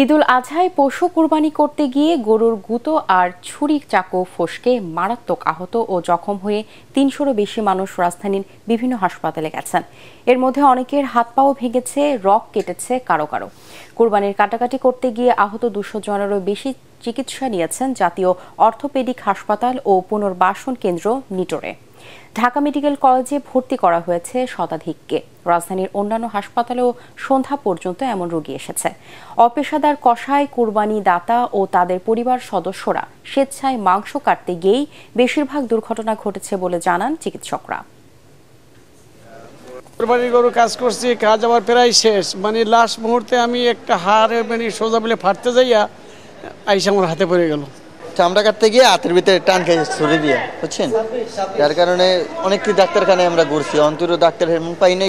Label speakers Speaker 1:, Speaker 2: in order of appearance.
Speaker 1: ঈদুল আজহায় পশু কুরবানি করতে গিয়ে গরুর গুঁতো আর ছুরি চাকু ফসকে মারাত্মক আহত ও জখম হয়ে ৩০০-রও বেশি মানুষ রাজধানীর বিভিন্ন হাসপাতালে গেছেন। এর মধ্যে অনেকের হাত পাও ভেঙেছে, রগ কেটেছে কারো কারো। কুরবানির কাটাকাটি করতে গিয়ে আহত ২০০ জনেরও বেশি চিকিৎসা নিয়েছেন জাতীয় অর্থোপেডিক হাসপাতাল ও পুনর্বাসন কেন্দ্র নিটোরে। ঢাকা মেডিকেল কলেজে ভর্তি করা হয়েছে শতাধিককে। রাজধানীর অন্যান্য হাসপাতালেও সন্ধ্যা পর্যন্ত এমন রোগী এসেছে। অপেশাদার কসাই, কুরবানি দাতা ও তাদের পরিবার সদস্যরা স্বেচ্ছায় মাংস কাটতে গিয়েই বেশিরভাগ দুর্ঘটনা ঘটেছে বলে জানান চিকিৎসকরা।
Speaker 2: কুরবানির গরু কাজ করছি, কাজ আমার প্রায় শেষ। লাস্ট মুহূর্তে আমি একটা হাড় সোজা বলে ফাটতে যাইয়া আইসা আমার হাতে পড়ে গেল।
Speaker 3: চামড়া কাটতে গিয়ে হাতের ভিতরে টান খেয়ে ছুরি দিয়ে, বুঝছেন? যার কারণে অনেক ডাক্তারখানায় আমরা ঘুরছি, অন্তত ডাক্তার পাই নাই।